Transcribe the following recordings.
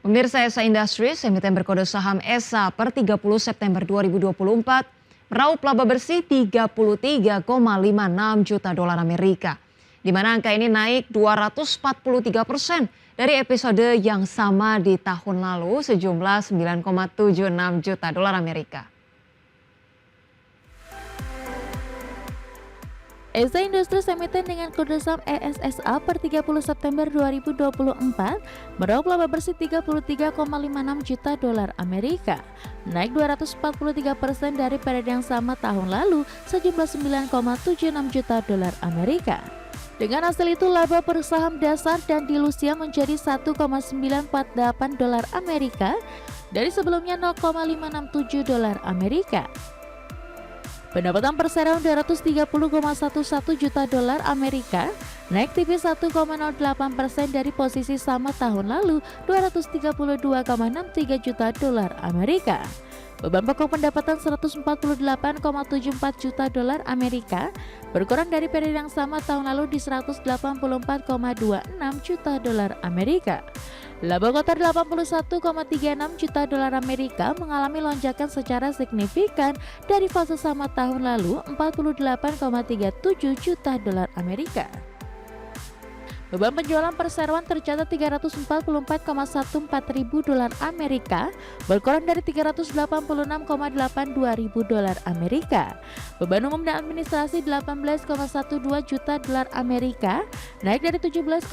Pemirsa ESA Industries, emiten berkode saham ESA per 30 September 2024 meraup laba bersih 33,56 juta dolar Amerika, di mana angka ini naik 243% dari episode yang sama di tahun lalu sejumlah 9,76 juta dolar Amerika. ESA Industries emiten dengan kode saham ESSA per 30 September 2024 meraup laba bersih 33,56 juta dolar Amerika, naik 243% dari periode yang sama tahun lalu sejumlah 9,76 juta dolar Amerika. Dengan hasil itu, laba per saham dasar dan dilusia menjadi 1,948 dolar Amerika dari sebelumnya 0,567 dolar Amerika. Pendapatan perseroan 230,11 juta dolar Amerika, naik tipis 1,08% dari posisi sama tahun lalu 232,63 juta dolar Amerika. Beban pokok pendapatan 148,74 juta dolar Amerika, berkurang dari periode yang sama tahun lalu di 184,26 juta dolar Amerika. Laba kotor 81,36 juta dolar Amerika mengalami lonjakan secara signifikan dari fase sama tahun lalu 48,37 juta dolar Amerika. Beban penjualan perseroan tercatat 344,14 ribu dolar Amerika, berkurang dari 386,82 ribu dolar Amerika. Beban umum dan administrasi 18,12 juta dolar Amerika, naik dari 17,02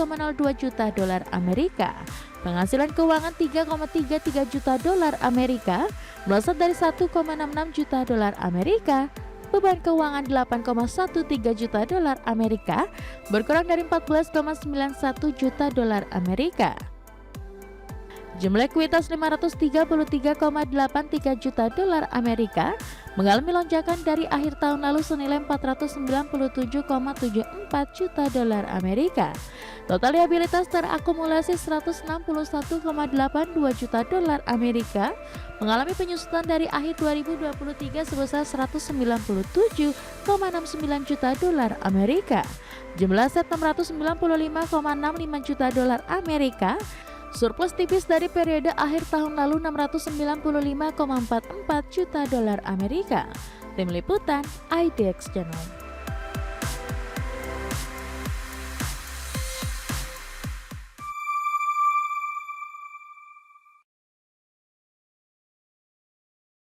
juta dolar Amerika. Penghasilan keuangan 3,33 juta dolar Amerika, melesat dari 1,66 juta dolar Amerika. Beban keuangan 8,13 juta dolar Amerika, berkurang dari 14,91 juta dolar Amerika. Jumlah ekuitas 533,83 juta dolar Amerika mengalami lonjakan dari akhir tahun lalu senilai 497,74 juta dolar Amerika. Total liabilitas terakumulasi 161,82 juta dolar Amerika mengalami penyusutan dari akhir 2023 sebesar 197,69 juta dolar Amerika. Jumlah aset 695,65 juta dolar Amerika, surplus tipis dari periode akhir tahun lalu 695,44 juta dolar Amerika. Tim Liputan IDX Channel.